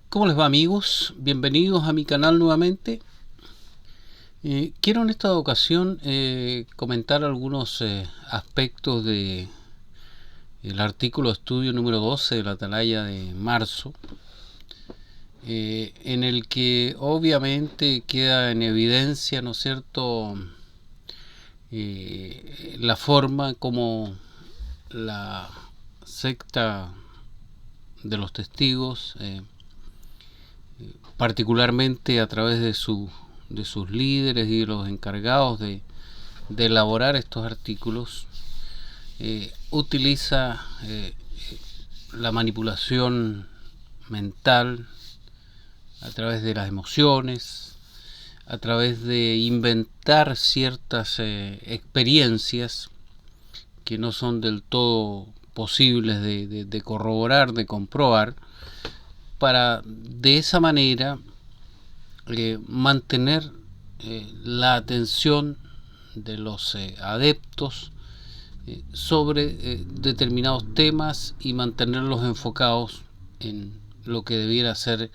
¿Cómo les va, amigos? Bienvenidos a mi canal nuevamente. Quiero en esta ocasión comentar algunos aspectos de el artículo de estudio número 12 de la Atalaya de marzo, en el que obviamente queda en evidencia, ¿no es cierto?, la forma como la secta de los testigos, particularmente a través de sus líderes y de los encargados de elaborar estos artículos, utiliza la manipulación mental a través de las emociones, a través de inventar ciertas experiencias que no son del todo posibles de corroborar, de comprobar, para de esa manera mantener la atención de los adeptos sobre determinados temas y mantenerlos enfocados en lo que debiera ser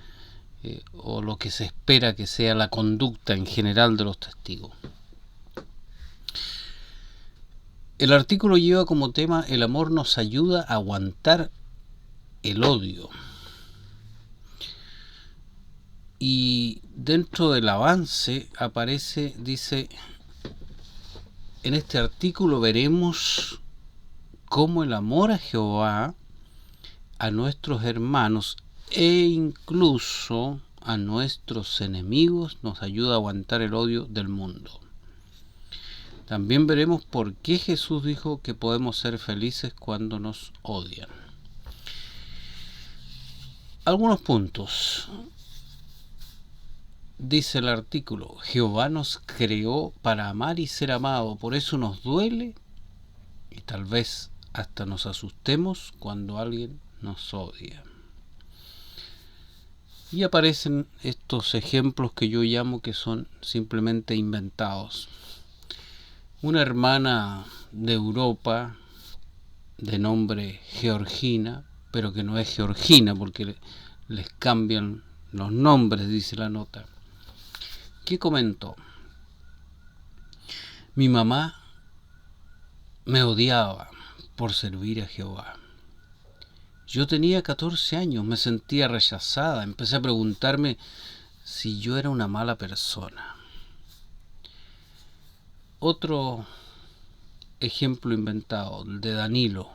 o lo que se espera que sea la conducta en general de los testigos. El artículo lleva como tema: el amor nos ayuda a aguantar el odio. Y dentro del avance aparece, dice, en este artículo veremos cómo el amor a Jehová, a nuestros hermanos e incluso a nuestros enemigos nos ayuda a aguantar el odio del mundo. También veremos por qué Jesús dijo que podemos ser felices cuando nos odian. Algunos puntos. Dice el artículo: Jehová nos creó para amar y ser amado, por eso nos duele y tal vez hasta nos asustemos cuando alguien nos odia. Y aparecen estos ejemplos que yo llamo que son simplemente inventados. Una hermana de Europa de nombre Georgina, pero que no es Georgina porque les cambian los nombres, dice la nota, que comentó: mi mamá me odiaba por servir a Jehová. Yo tenía 14 años, me sentía rechazada, empecé a preguntarme si yo era una mala persona. Otro ejemplo inventado, el de Danilo.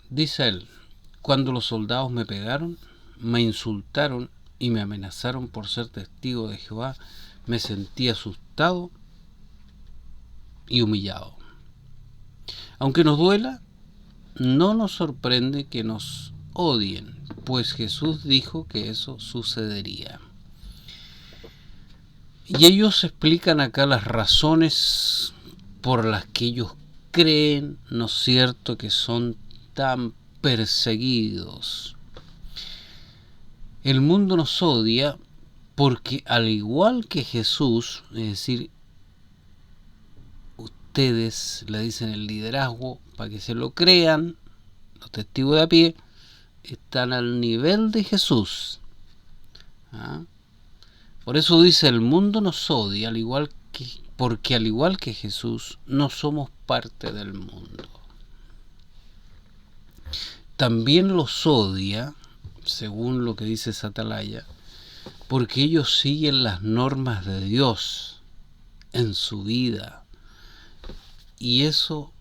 Dice él: cuando los soldados me pegaron, me insultaron y me amenazaron por ser testigo de Jehová, me sentí asustado y humillado. Aunque nos duela, no nos sorprende que nos odien, pues Jesús dijo que eso sucedería. Y ellos explican acá las razones por las que ellos creen, ¿no es cierto?, que son tan perseguidos. El mundo nos odia porque, al igual que Jesús, es decir, ustedes le dicen el liderazgo para que se lo crean, los testigos de a pie están al nivel de Jesús. Por eso dice: el mundo nos odia, porque al igual que Jesús no somos parte del mundo. También los odia, según lo que dice esa atalaya, porque ellos siguen las normas de Dios en su vida, y eso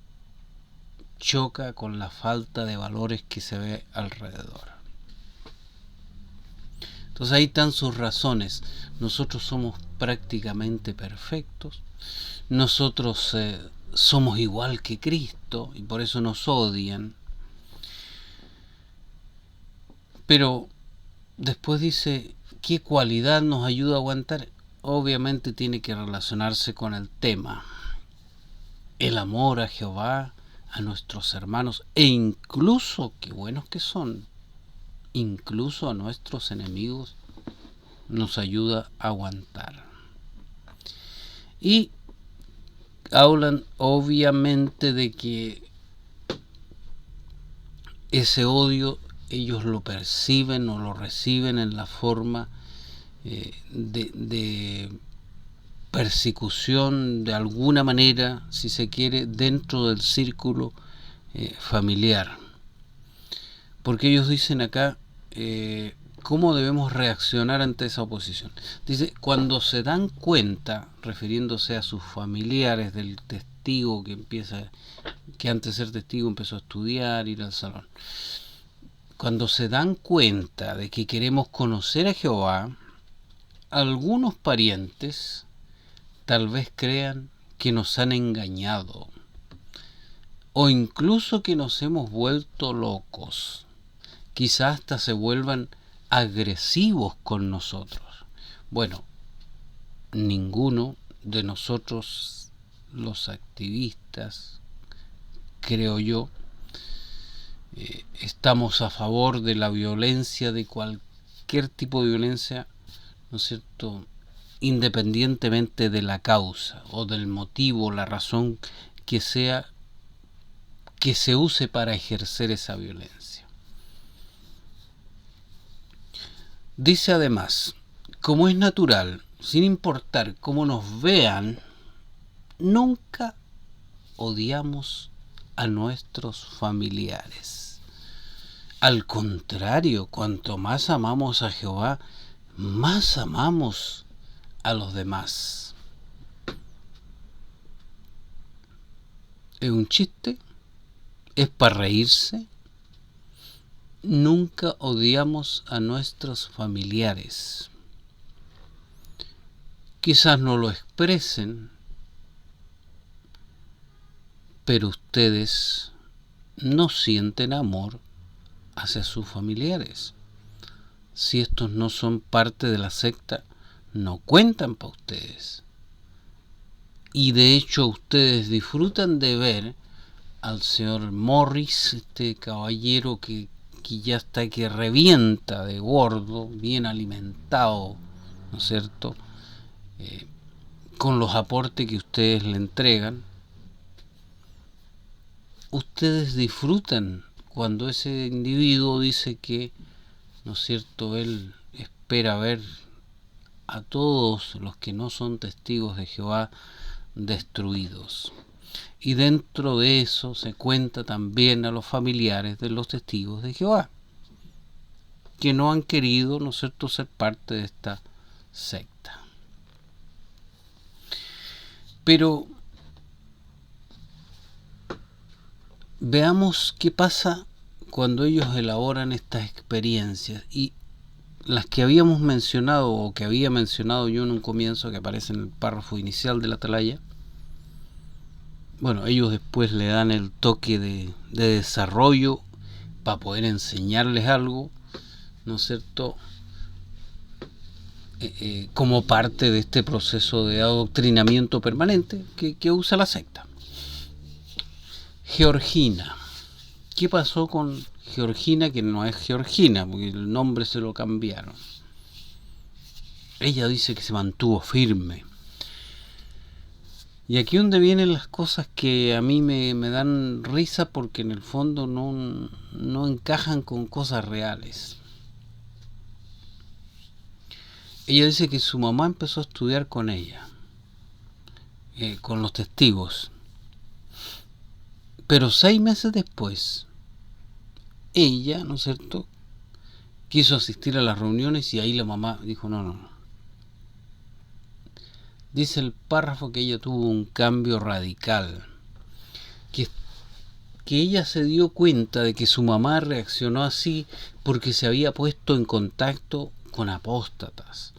choca con la falta de valores que se ve alrededor. Entonces ahí están sus razones. Nosotros somos prácticamente perfectos, nosotros somos igual que Cristo y por eso nos odian. Pero después dice: ¿qué cualidad nos ayuda a aguantar? Obviamente tiene que relacionarse con el tema: el amor a Jehová, a nuestros hermanos e incluso, qué buenos que son, incluso a nuestros enemigos nos ayuda a aguantar. Y hablan obviamente de que ese odio ellos lo perciben o lo reciben en la forma de persecución de alguna manera, si se quiere, dentro del círculo familiar. Porque ellos dicen acá, ¿cómo debemos reaccionar ante esa oposición? Dice, cuando se dan cuenta, refiriéndose a sus familiares, del testigo que antes de ser testigo empezó a estudiar, ir al salón. Cuando se dan cuenta de que queremos conocer a Jehová, algunos parientes tal vez crean que nos han engañado o incluso que nos hemos vuelto locos. Quizás hasta se vuelvan agresivos con nosotros. Bueno, ninguno de nosotros, los activistas, creo yo, estamos a favor de la violencia, de cualquier tipo de violencia, ¿no es cierto?, independientemente de la causa o del motivo, la razón que sea que se use para ejercer esa violencia. Dice además, como es natural, sin importar cómo nos vean, nunca odiamos a nuestros familiares. Al contrario, cuanto más amamos a Jehová, más amamos a los demás. ¿Es un chiste? ¿Es para reírse? Nunca odiamos a nuestros familiares. Quizás no lo expresen, pero ustedes no sienten amor hacia sus familiares. Si estos no son parte de la secta, no cuentan para ustedes. Y de hecho ustedes disfrutan de ver al señor Morris, este caballero que ya está que revienta de gordo, bien alimentado, ¿no es cierto?, con los aportes que ustedes le entregan. Ustedes disfrutan cuando ese individuo dice que, ¿no es cierto?, él espera ver a todos los que no son testigos de Jehová destruidos. Y dentro de eso se cuenta también a los familiares de los testigos de Jehová, que no han querido, ¿no es cierto?, ser parte de esta secta. Pero veamos qué pasa cuando ellos elaboran estas experiencias, y las que habíamos mencionado, o que había mencionado yo en un comienzo, que aparece en el párrafo inicial de la atalaya. Bueno, ellos después le dan el toque de desarrollo para poder enseñarles algo, ¿no es cierto?, como parte de este proceso de adoctrinamiento permanente que usa la secta. Georgina. ¿Qué pasó con Georgina, que no es Georgina, porque el nombre se lo cambiaron? Ella dice que se mantuvo firme. Y aquí donde vienen las cosas que a mí me dan risa, porque en el fondo no encajan con cosas reales. Ella dice que su mamá empezó a estudiar con ella, con los testigos. Pero 6 meses después, ella, ¿no es cierto?, quiso asistir a las reuniones y ahí la mamá dijo no. Dice el párrafo que ella tuvo un cambio radical, que ella se dio cuenta de que su mamá reaccionó así porque se había puesto en contacto con apóstatas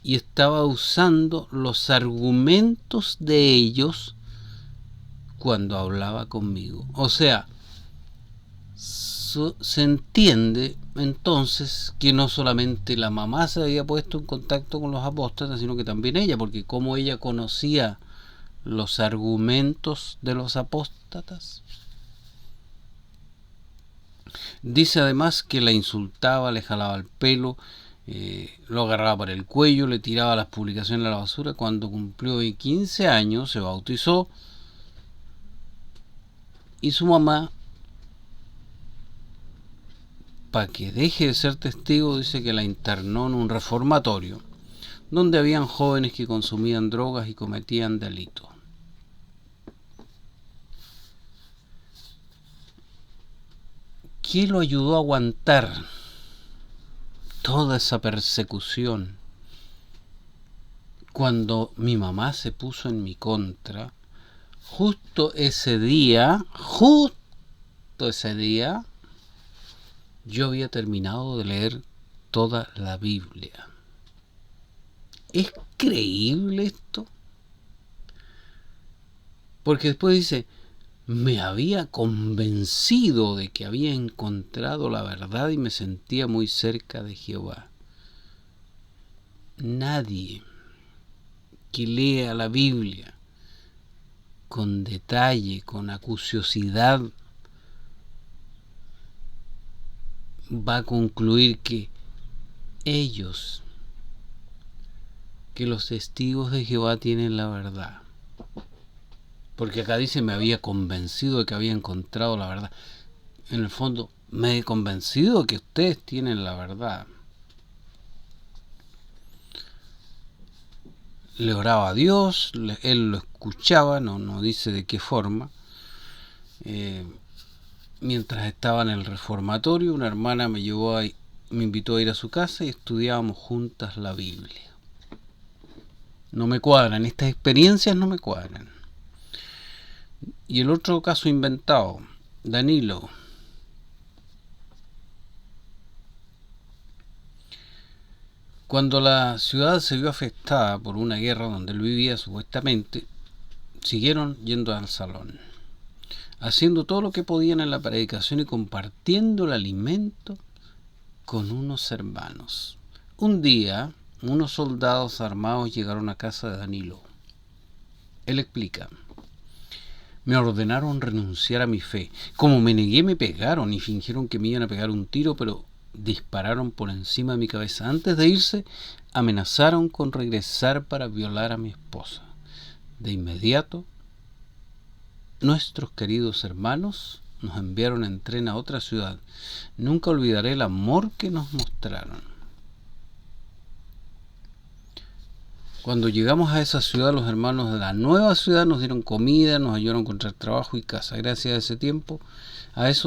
y estaba usando los argumentos de ellos cuando hablaba conmigo. O sea, se entiende entonces que no solamente la mamá se había puesto en contacto con los apóstatas, sino que también ella, porque como ella conocía los argumentos de los apóstatas. Dice además que la insultaba, le jalaba el pelo, lo agarraba por el cuello, le tiraba las publicaciones a la basura. Cuando cumplió 15 años se bautizó y su mamá para que deje de ser testigo, dice que la internó en un reformatorio, donde habían jóvenes que consumían drogas y cometían delitos. ¿Qué lo ayudó a aguantar toda esa persecución? Cuando mi mamá se puso en mi contra, justo ese día, yo había terminado de leer toda la Biblia. ¿Es creíble esto? Porque después dice, me había convencido de que había encontrado la verdad y me sentía muy cerca de Jehová. Nadie que lea la Biblia con detalle, con acuciosidad, va a concluir que los testigos de Jehová tienen la verdad. Porque acá dice, me había convencido de que había encontrado la verdad. En el fondo, me he convencido de que ustedes tienen la verdad. Le oraba a Dios, él lo escuchaba, no dice de qué forma. Mientras estaba en el reformatorio, una hermana me invitó a ir a su casa y estudiábamos juntas la Biblia. No me cuadran, estas experiencias no me cuadran. Y el otro caso inventado, Danilo. Cuando la ciudad se vio afectada por una guerra donde él vivía supuestamente, siguieron yendo al salón, haciendo todo lo que podían en la predicación y compartiendo el alimento con unos hermanos. Un día, unos soldados armados llegaron a casa de Danilo. Él explica, me ordenaron renunciar a mi fe. Como me negué, me pegaron y fingieron que me iban a pegar un tiro, pero dispararon por encima de mi cabeza. Antes de irse, amenazaron con regresar para violar a mi esposa. De inmediato, nuestros queridos hermanos nos enviaron en tren a otra ciudad. Nunca olvidaré el amor que nos mostraron. Cuando llegamos a esa ciudad, los hermanos de la nueva ciudad nos dieron comida, nos ayudaron a encontrar trabajo y casa. Gracias a ese tiempo,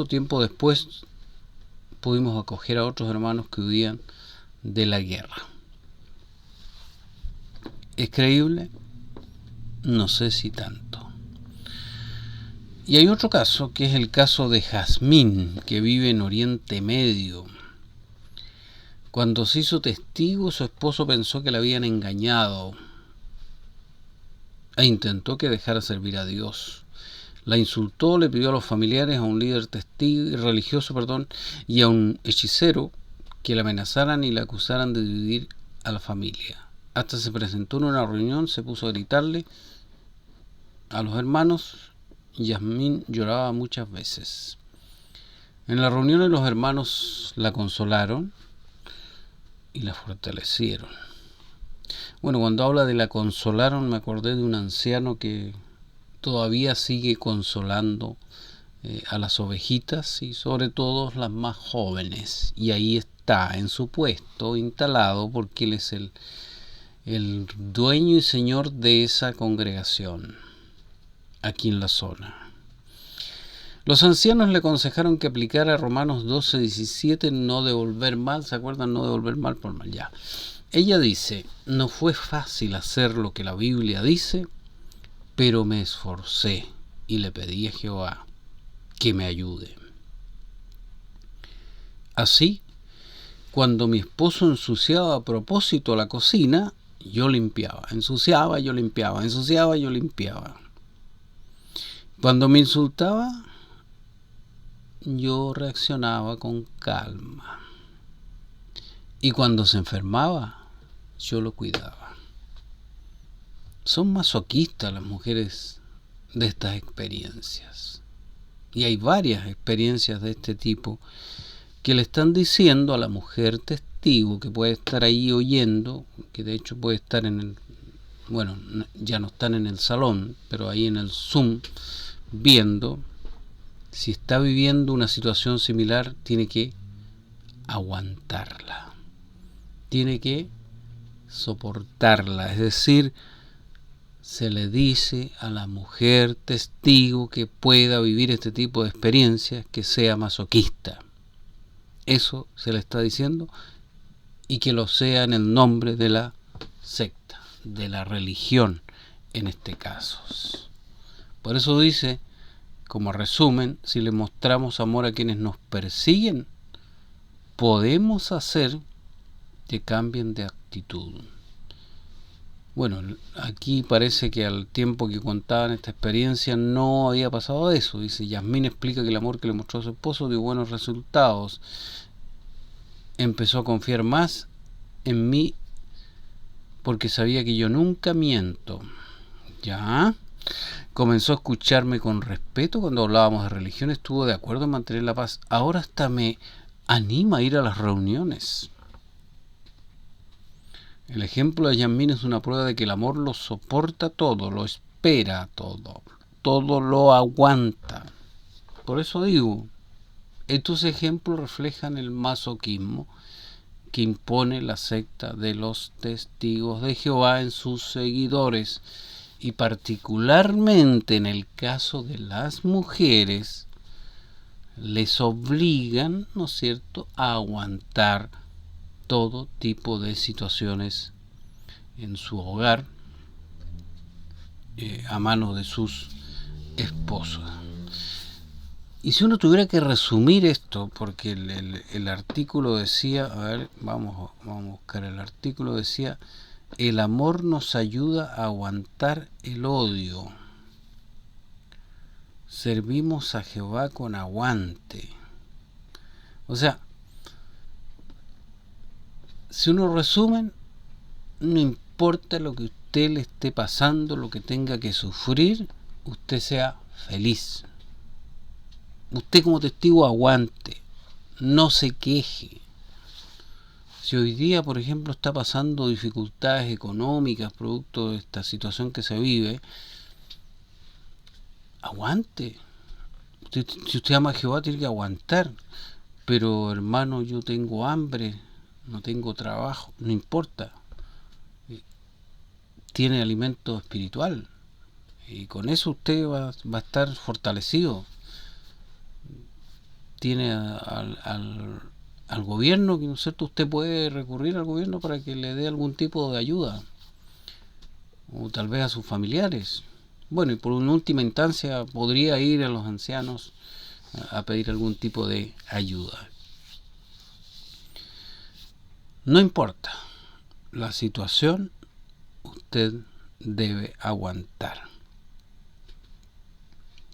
tiempo después, pudimos acoger a otros hermanos que huían de la guerra. ¿Es creíble? No sé si tanto. Y hay otro caso, que es el caso de Jazmín, que vive en Oriente Medio. Cuando se hizo testigo, su esposo pensó que la habían engañado e intentó que dejara servir a Dios. La insultó, le pidió a los familiares, a un líder religioso, y a un hechicero que la amenazaran y la acusaran de dividir a la familia. Hasta se presentó en una reunión, se puso a gritarle a los hermanos. Jazmín lloraba muchas veces. En la reunión los hermanos la consolaron y la fortalecieron. Bueno, cuando habla de la consolaron, me acordé de un anciano que todavía sigue consolando a las ovejitas y sobre todo las más jóvenes, y ahí está en su puesto instalado porque él es el dueño y señor de esa congregación aquí en la zona. Los ancianos le aconsejaron que aplicara Romanos 12:17, no devolver mal. ¿Se acuerdan? No devolver mal por mal. Ya. Ella dice, no fue fácil hacer lo que la Biblia dice, pero me esforcé y le pedí a Jehová que me ayude. Así, cuando mi esposo ensuciaba a propósito la cocina, yo limpiaba. Ensuciaba, yo limpiaba. Ensuciaba, yo limpiaba. Cuando me insultaba, yo reaccionaba con calma. Y cuando se enfermaba, yo lo cuidaba. Son masoquistas las mujeres de estas experiencias. Y hay varias experiencias de este tipo que le están diciendo a la mujer testigo, que puede estar ahí oyendo, que de hecho puede estar ya no están en el salón, pero ahí en el Zoom, viendo. Si está viviendo una situación similar, tiene que aguantarla, tiene que soportarla, es decir, se le dice a la mujer testigo que pueda vivir este tipo de experiencias que sea masoquista. Eso se le está diciendo, y que lo sea en el nombre de la secta, de la religión en este caso. Por eso dice, como resumen, si le mostramos amor a quienes nos persiguen, podemos hacer que cambien de actitud. Bueno, aquí parece que al tiempo que contaban esta experiencia no había pasado eso. Dice, Yasmín explica que el amor que le mostró a su esposo dio buenos resultados. Empezó a confiar más en mí porque sabía que yo nunca miento. Ya. Comenzó a escucharme con respeto cuando hablábamos de religión, estuvo de acuerdo en mantener la paz. Ahora hasta me anima a ir a las reuniones. El ejemplo de Yasmín es una prueba de que el amor lo soporta todo, lo espera todo, todo lo aguanta. Por eso digo, estos ejemplos reflejan el masoquismo que impone la secta de los testigos de Jehová en sus seguidores, y particularmente en el caso de las mujeres, les obligan, ¿no es cierto?, a aguantar todo tipo de situaciones en su hogar a manos de sus esposos. Y si uno tuviera que resumir esto, porque el artículo decía, a ver, vamos a buscar el artículo, decía, el amor nos ayuda a aguantar el odio. Servimos a Jehová con aguante. O sea, si uno resume, no importa lo que usted le esté pasando, lo que tenga que sufrir, usted sea feliz. Usted como testigo aguante, no se queje. Si hoy día, por ejemplo, está pasando dificultades económicas producto de esta situación que se vive, aguante. Si usted ama a Jehová, tiene que aguantar. Pero hermano, yo tengo hambre, no tengo trabajo, no importa. Tiene alimento espiritual y con eso usted va a estar fortalecido. Tiene al gobierno, que no es cierto, usted puede recurrir al gobierno para que le dé algún tipo de ayuda, o tal vez a sus familiares. Bueno, y por una última instancia podría ir a los ancianos a pedir algún tipo de ayuda. No importa la situación, usted debe aguantar.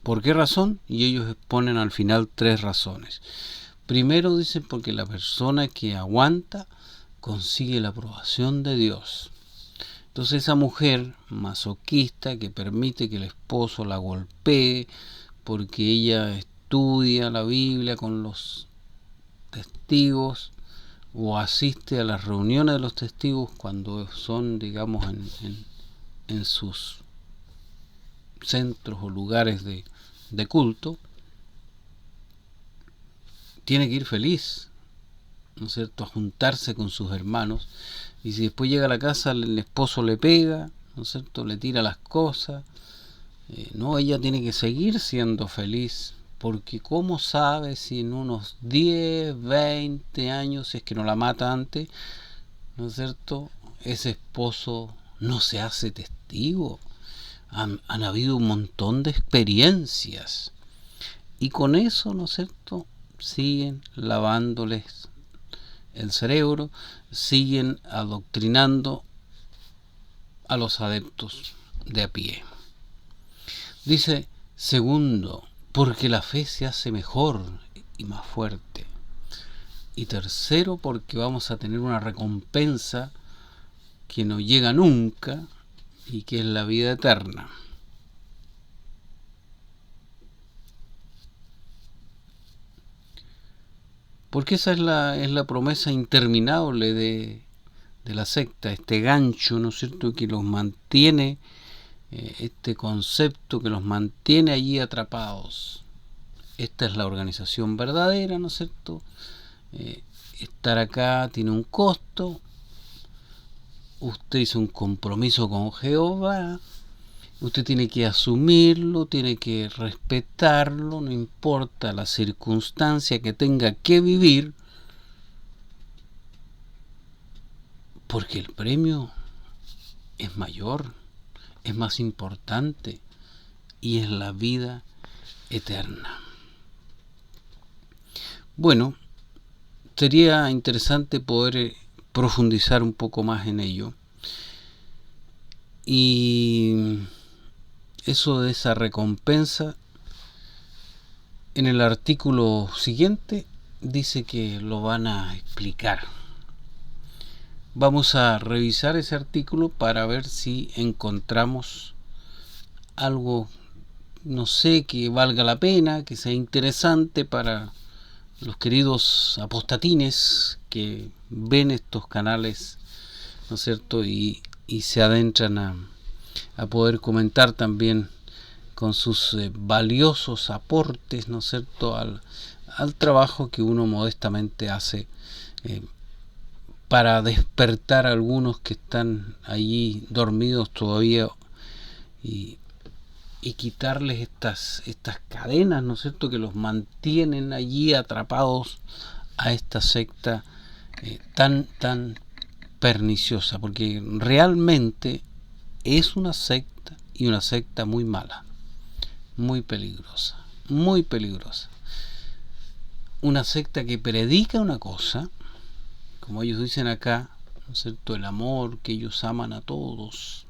¿Por qué razón? Y ellos exponen al final 3 razones. Primero dicen porque la persona que aguanta consigue la aprobación de Dios. Entonces esa mujer masoquista que permite que el esposo la golpee porque ella estudia la Biblia con los testigos o asiste a las reuniones de los testigos cuando son, digamos, en sus centros o lugares de culto, tiene que ir feliz, ¿no es cierto?, a juntarse con sus hermanos. Y si después llega a la casa, el esposo le pega, ¿no es cierto?, le tira las cosas, no, ella tiene que seguir siendo feliz, porque ¿cómo sabe si en unos 10, 20 años, si es que no la mata antes, ¿no es cierto?, ese esposo no se hace testigo? Han habido un montón de experiencias, y con eso, ¿no es cierto?, siguen lavándoles el cerebro, siguen adoctrinando a los adeptos de a pie. Dice, segundo, porque la fe se hace mejor y más fuerte. Y tercero, porque vamos a tener una recompensa que no llega nunca y que es la vida eterna. Porque esa es la promesa interminable de la secta, este gancho, ¿no es cierto?, que los mantiene, este concepto que los mantiene allí atrapados. Esta es la organización verdadera, ¿no es cierto? estar acá tiene un costo, usted hizo un compromiso con Jehová, usted tiene que asumirlo, tiene que respetarlo, no importa la circunstancia que tenga que vivir, porque el premio es mayor, es más importante y es la vida eterna. Bueno, sería interesante poder profundizar un poco más en ello. Y eso de esa recompensa, en el artículo siguiente dice que lo van a explicar. Vamos a revisar ese artículo para ver si encontramos algo, no sé, que valga la pena, que sea interesante para los queridos apostatines que ven estos canales, ¿no es cierto? Y se adentran a poder comentar también con sus valiosos aportes, ¿no es cierto?, al trabajo que uno modestamente hace para despertar a algunos que están allí dormidos todavía y quitarles estas cadenas, ¿no es cierto?, que los mantienen allí atrapados a esta secta tan perniciosa, porque realmente es una secta, y una secta muy mala, muy peligrosa, muy peligrosa. Una secta que predica una cosa, como ellos dicen acá, ¿no es cierto?, el amor, que ellos aman a todos,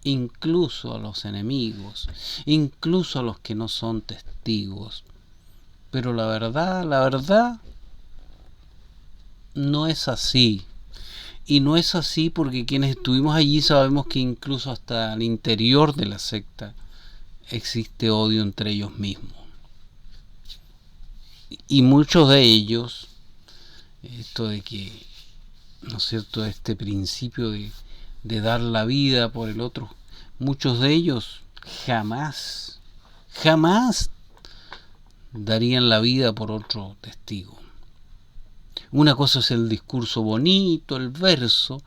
incluso a los enemigos, incluso a los que no son testigos. Pero la verdad no es así. Y no es así porque quienes estuvimos allí sabemos que incluso hasta al interior de la secta existe odio entre ellos mismos. Y muchos de ellos, esto de que, ¿no es cierto?, este principio de dar la vida por el otro, muchos de ellos jamás darían la vida por otro testigo. Una cosa es el discurso bonito, el verso,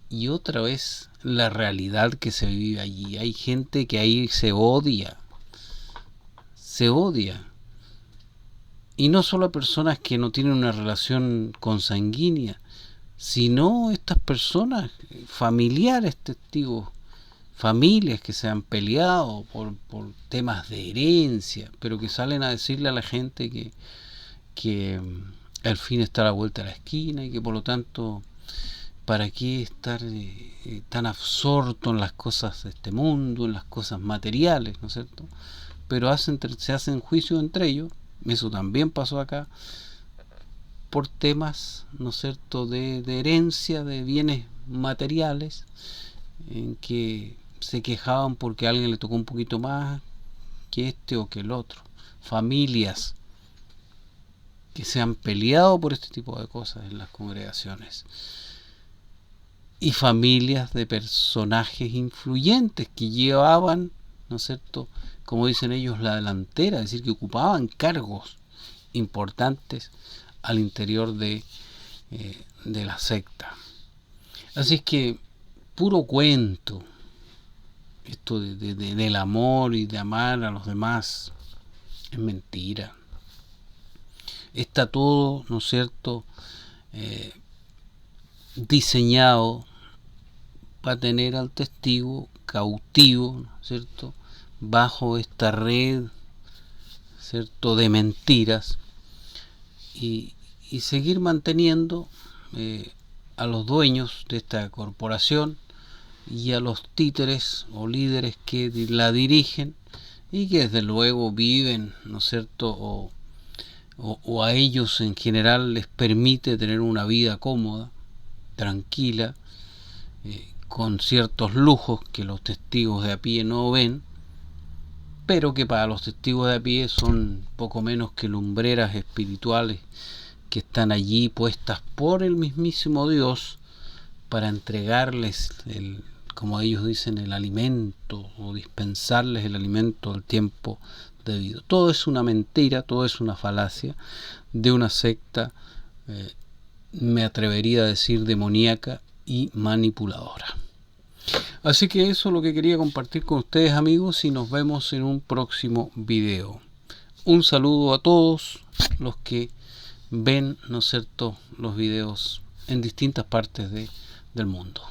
y otra vez la realidad que se vive allí. Hay gente que ahí se odia. Y no solo a personas que no tienen una relación consanguínea, sino estas personas, familiares, testigos, familias que se han peleado por temas de herencia, pero que salen a decirle a la gente que al fin está a la vuelta de la esquina y que por lo tanto, ¿para qué estar tan absorto en las cosas de este mundo, en las cosas materiales, ¿no es cierto? Pero se hacen juicios entre ellos. Eso también pasó acá, por temas, ¿no es cierto?, de herencia, de bienes materiales, en que se quejaban porque a alguien le tocó un poquito más que este o que el otro. Familias que se han peleado por este tipo de cosas en las congregaciones. Y familias de personajes influyentes que llevaban, ¿no es cierto?, como dicen ellos, la delantera, es decir, que ocupaban cargos importantes al interior de la secta. Así es que, puro cuento, esto del amor y de amar a los demás, es mentira. Está todo, ¿no es cierto?, diseñado para tener al testigo cautivo, ¿no es cierto?, bajo esta red, ¿cierto?, de mentiras, y seguir manteniendo a los dueños de esta corporación y a los títeres o líderes que la dirigen y que desde luego viven, ¿no es cierto?, o a ellos en general les permite tener una vida cómoda, tranquila, con ciertos lujos que los testigos de a pie no ven, pero que para los testigos de a pie son poco menos que lumbreras espirituales que están allí puestas por el mismísimo Dios para entregarles, como ellos dicen, el alimento, o dispensarles el alimento al tiempo debido. Todo es una mentira, todo es una falacia de una secta me atrevería a decir demoníaca y manipuladora. Así que eso es lo que quería compartir con ustedes, amigos, y nos vemos en un próximo video. Un saludo a todos los que ven, ¿no es cierto?, los videos en distintas partes del mundo.